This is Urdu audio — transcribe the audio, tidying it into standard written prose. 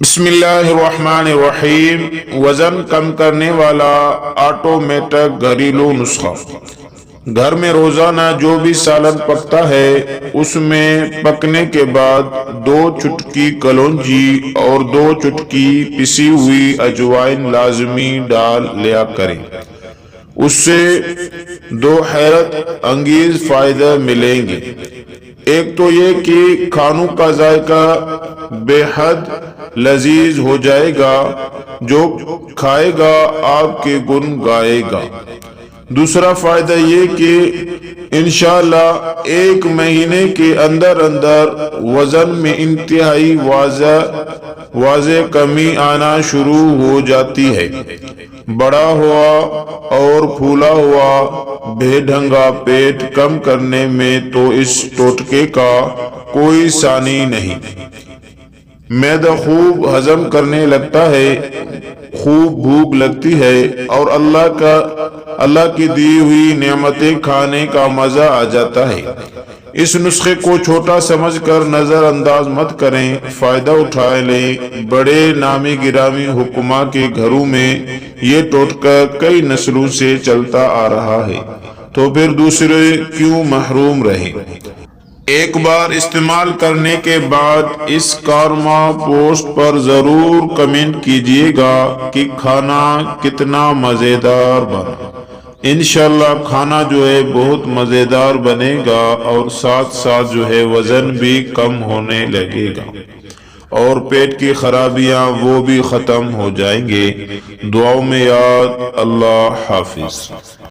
بسم اللہ الرحمن الرحیم۔ وزن کم کرنے والا آٹومیٹک گھریلو نسخہ۔ گھر میں روزانہ جو بھی سالن پکتا ہے اس میں پکنے کے بعد 2 چٹکی کلونجی اور 2 چٹکی پسی ہوئی اجوائن لازمی ڈال لیا کریں۔ اس سے 2 حیرت انگیز فائدے ملیں گے۔ ایک تو یہ کہ کھانوں کا ذائقہ بے حد لذیذ ہو جائے گا، جو کھائے گا آپ کے گن گائے گا۔ دوسرا فائدہ یہ کہ انشاءاللہ 1 مہینے کے اندر وزن میں انتہائی واضح کمی آنا شروع ہو جاتی ہے۔ بڑا ہوا اور پھولا ہوا بے ڈھنگا پیٹ کم کرنے میں تو اس ٹوٹکے کا کوئی ثانی نہیں۔ معدہ خوب ہضم کرنے لگتا ہے، خوب بھوک لگتی ہے اور اللہ کی دی ہوئی نعمتیں کھانے کا مزہ آ جاتا ہے۔ اس نسخے کو چھوٹا سمجھ کر نظر انداز مت کریں، فائدہ اٹھا لیں۔ بڑے نامی گرامی حکماء کے گھروں میں یہ ٹوٹکا کئی نسلوں سے چلتا آ رہا ہے، تو پھر دوسرے کیوں محروم رہیں۔ ایک بار استعمال کرنے کے بعد اس کارما پوسٹ پر ضرور کمنٹ کیجئے گا کہ کھانا کتنا مزیدار بنا۔ انشاءاللہ کھانا جو ہے بہت مزیدار بنے گا اور ساتھ ساتھ جو ہے وزن بھی کم ہونے لگے گا اور پیٹ کی خرابیاں وہ بھی ختم ہو جائیں گے۔ دعاؤں میں یاد۔ اللہ حافظ۔